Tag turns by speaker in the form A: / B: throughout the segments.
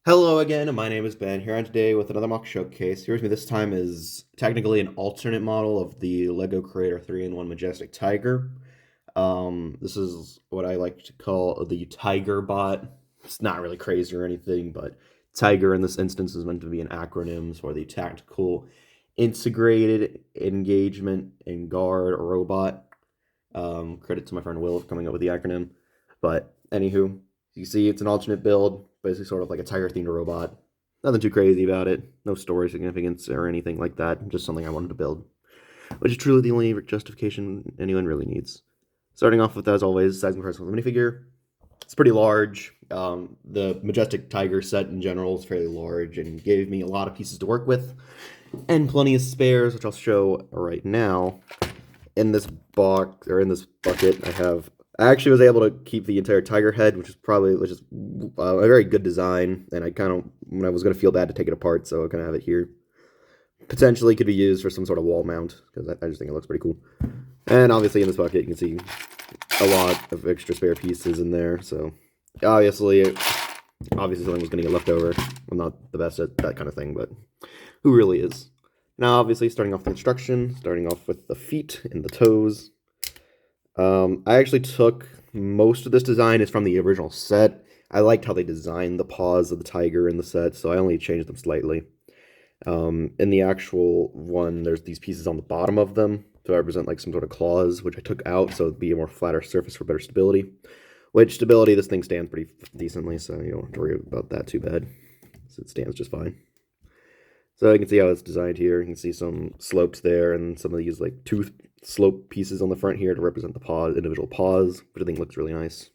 A: Hello again, my name is Ben here and today with another mock showcase. Here with me this time is technically an alternate model of the LEGO Creator 3-in-1 Majestic Tiger. This is what I like to call the T.I.G.E.R bot. It's not really crazy or anything, but T.I.G.E.R in this instance is meant to be an acronym for the Tactical Integrated Engagement and Guard Robot. Credit to my friend Will for coming up with the acronym. But anywho, you see it's an alternate build, basically sort of like a Tiger themed robot. Nothing too crazy about it. No story significance or anything like that. Just something I wanted to build, which is truly the only justification anyone really needs. Starting off with, as always, size and price of the minifigure. It's pretty large. The Majestic T.I.G.E.R set in general is fairly large and gave me a lot of pieces to work with, and plenty of spares, which I'll show right now. In this box or in this bucket, I actually was able to keep the entire tiger head, which is a very good design. And I kind of when I was gonna feel bad to take it apart, so I kind of have it here. Potentially could be used for some sort of wall mount because I just think it looks pretty cool. And obviously in this bucket, you can see a lot of extra spare pieces in there. So obviously something was gonna get left over. I'm not the best at that kind of thing, but who really is? Now, obviously, starting off the instruction, starting off with the feet and the toes. I actually took most of this design is from the original set. I liked how they designed the paws of the tiger in the set, so I only changed them slightly. In the actual one, there's these pieces on the bottom of them to represent like some sort of claws, which I took out so it'd be a more flatter surface for better stability. Which stability, this thing stands pretty decently, so you don't have to worry about that too bad. So it stands just fine. So you can see how it's designed here. You can see some slopes there and some of these like tooth slope pieces on the front here to represent the paws, individual paws, which I think looks really nice.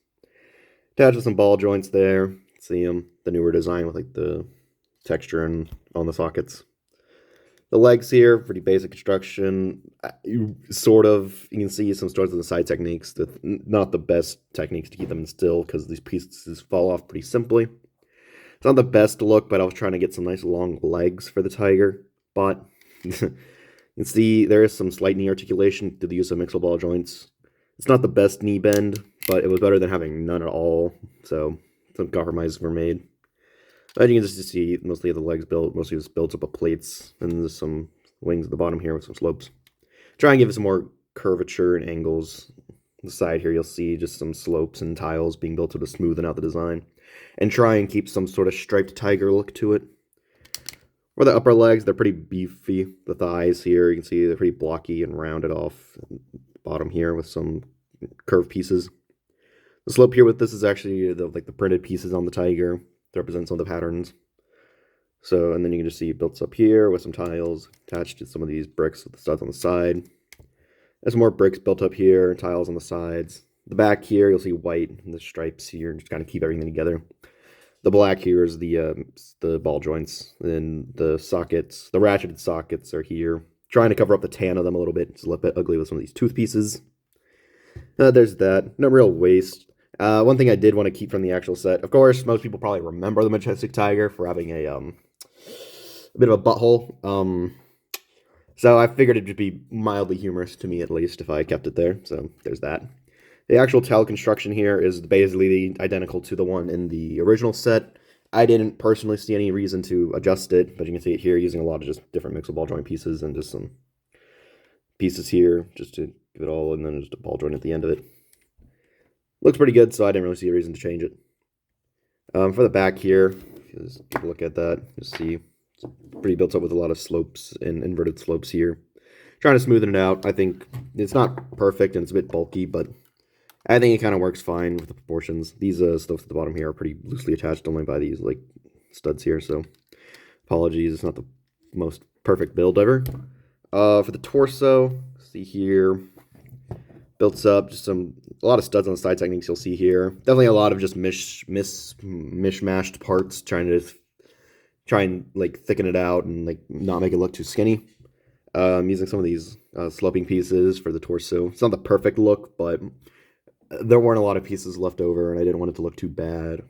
A: Attached with some ball joints there. See them, the newer design with like the texture and on the sockets. The legs here, pretty basic construction. You can see some sorts of the side techniques. Not the best techniques to keep them still because these pieces fall off pretty simply. It's not the best look, but I was trying to get some nice long legs for the tiger. But you can see there is some slight knee articulation through the use of mixable ball joints. It's not the best knee bend, but it was better than having none at all. So some compromises were made. But you can just see mostly the legs built, mostly just built up of plates, and there's some wings at the bottom here with some slopes. Try and give it some more curvature and angles. On the side here, you'll see just some slopes and tiles being built to smoothen out the design, and try and keep some sort of striped tiger look to it. For the upper legs, they're pretty beefy. The thighs here, you can see they're pretty blocky and rounded off. Bottom here with some curved pieces. The slope here with this is actually the printed pieces on the tiger to represent some of the patterns. So, and then you can just see it built up here with some tiles attached to some of these bricks with the studs on the side. There's more bricks built up here, tiles on the sides. The back here, you'll see white and the stripes here, just kind of keep everything together. The black here is the ball joints, and the sockets, the ratcheted sockets are here. Trying to cover up the tan of them a little bit. It's a little bit ugly with some of these tooth pieces. There's that. No real waste. One thing I did want to keep from the actual set, of course, most people probably remember the Majestic T.I.G.E.R for having a bit of a butthole. So I figured it'd be mildly humorous to me, at least, if I kept it there. So there's that. The actual towel construction here is basically identical to the one in the original set. I didn't personally see any reason to adjust it, but you can see it here using a lot of just different mixable ball joint pieces and just some pieces here just to give it all, and then just a ball joint at the end of it. Looks pretty good, so I didn't really see a reason to change it. For the back here, if you just take a look at that, you see it's pretty built up with a lot of slopes and inverted slopes here. Trying to smoothen it out. I think it's not perfect and it's a bit bulky, but I think it kind of works fine with the proportions. These slopes at the bottom here are pretty loosely attached only by these like studs here, so apologies, it's not the most perfect build ever. For the torso, see here, built up just a lot of studs on the side techniques you'll see here. Definitely a lot of just mishmashed parts, trying and like thicken it out and like not make it look too skinny. I'm using some of these sloping pieces for the torso. It's not the perfect look, but there weren't a lot of pieces left over, and I didn't want it to look too bad.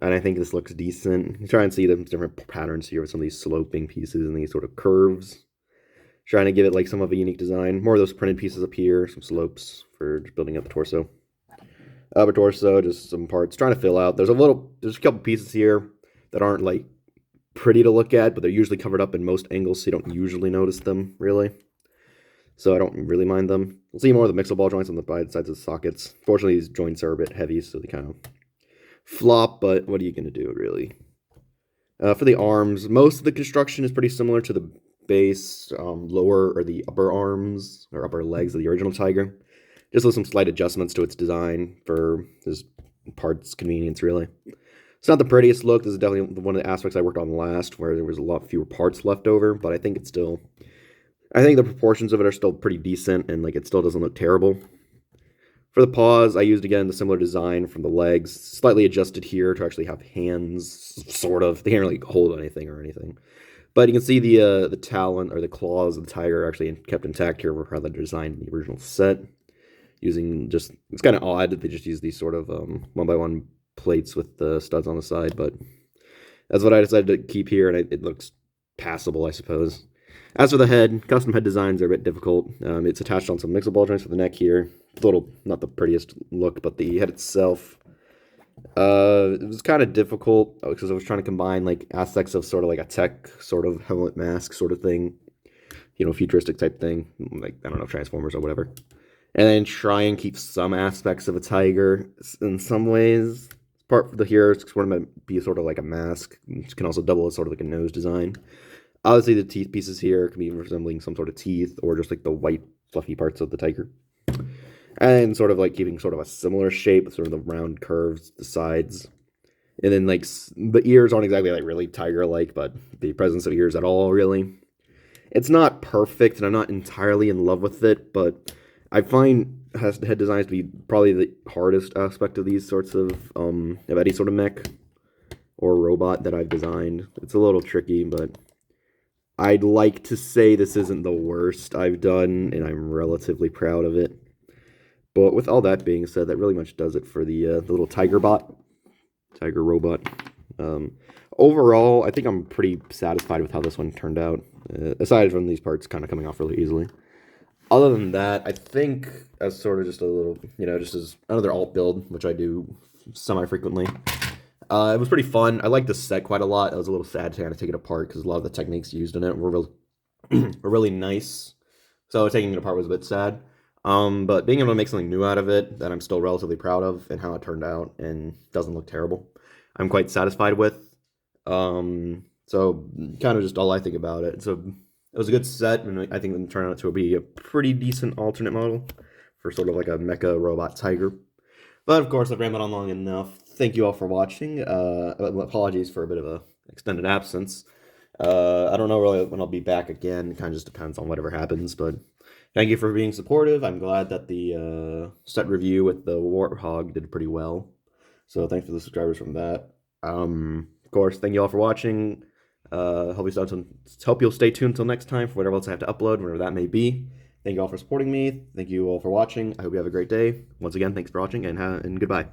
A: And I think this looks decent. You try and see the different patterns here with some of these sloping pieces and these sort of curves. Trying to give it like some of a unique design. More of those printed pieces up here, some slopes for just building up the torso. Upper torso, just some parts. Trying to fill out. There's a couple pieces here that aren't like pretty to look at, but they're usually covered up in most angles, so you don't usually notice them really. So I don't really mind them. We'll see more of the mixer ball joints on the sides of the sockets. Fortunately, these joints are a bit heavy, so they kind of flop, but what are you going to do, really? For the arms, most of the construction is pretty similar to the base, lower or the upper arms or upper legs of the original Tiger. Just with some slight adjustments to its design for this part's convenience, really. It's not the prettiest look. This is definitely one of the aspects I worked on last, where there was a lot fewer parts left over, but I think it's still... I think the proportions of it are still pretty decent, and like it still doesn't look terrible. For the paws, I used again the similar design from the legs, slightly adjusted here to actually have hands, sort of. They can't really hold anything or anything. But you can see the talon or the claws of the tiger are actually kept intact here, rather than designed in the original set. Using just, it's kind of odd that they just use these sort of one by one plates with the studs on the side, but that's what I decided to keep here, and it looks passable, I suppose. As for the head, custom head designs are a bit difficult. It's attached on some mixer ball joints for the neck here. It's a little, not the prettiest look, but the head itself, it was kind of difficult because I was trying to combine like aspects of sort of like a tech sort of helmet mask sort of thing, futuristic type thing, like, I don't know, Transformers or whatever. And then try and keep some aspects of a tiger in some ways. Part of the here is sort of be sort of like a mask. It can also double as sort of like a nose design. Obviously, the teeth pieces here can be resembling some sort of teeth or just like the white fluffy parts of the tiger. And sort of like keeping sort of a similar shape, sort of the round curves, the sides. And then like the ears aren't exactly like really tiger-like, but the presence of ears at all, really. It's not perfect, and I'm not entirely in love with it, but I find head designs to be probably the hardest aspect of these sorts of any sort of mech or robot that I've designed. It's a little tricky, but I'd like to say this isn't the worst I've done, and I'm relatively proud of it. But with all that being said, that really much does it for the little tiger robot. Overall, I think I'm pretty satisfied with how this one turned out, aside from these parts kind of coming off really easily. Other than that, I think as sort of just a little, just as another alt build, which I do semi-frequently, it was pretty fun. I liked the set quite a lot. I was a little sad to kind of take it apart because a lot of the techniques used in it were really nice. So taking it apart was a bit sad. But being able to make something new out of it that I'm still relatively proud of and how it turned out and doesn't look terrible, I'm quite satisfied with. So kind of just all I think about it. So it was a good set, and I think it turned out to be a pretty decent alternate model for sort of like a mecha robot tiger. But of course, I've rambled on long enough. Thank you all for watching. Apologies for a bit of a extended absence. I don't know really when I'll be back again. It kind of just depends on whatever happens, but thank you for being supportive. I'm glad that the set review with the Warthog did pretty well. So thanks for the subscribers from that. Of course, thank you all for watching. Hope you'll stay tuned until next time for whatever else I have to upload, whatever that may be. Thank you all for supporting me. Thank you all for watching. I hope you have a great day. Once again, thanks for watching, and goodbye.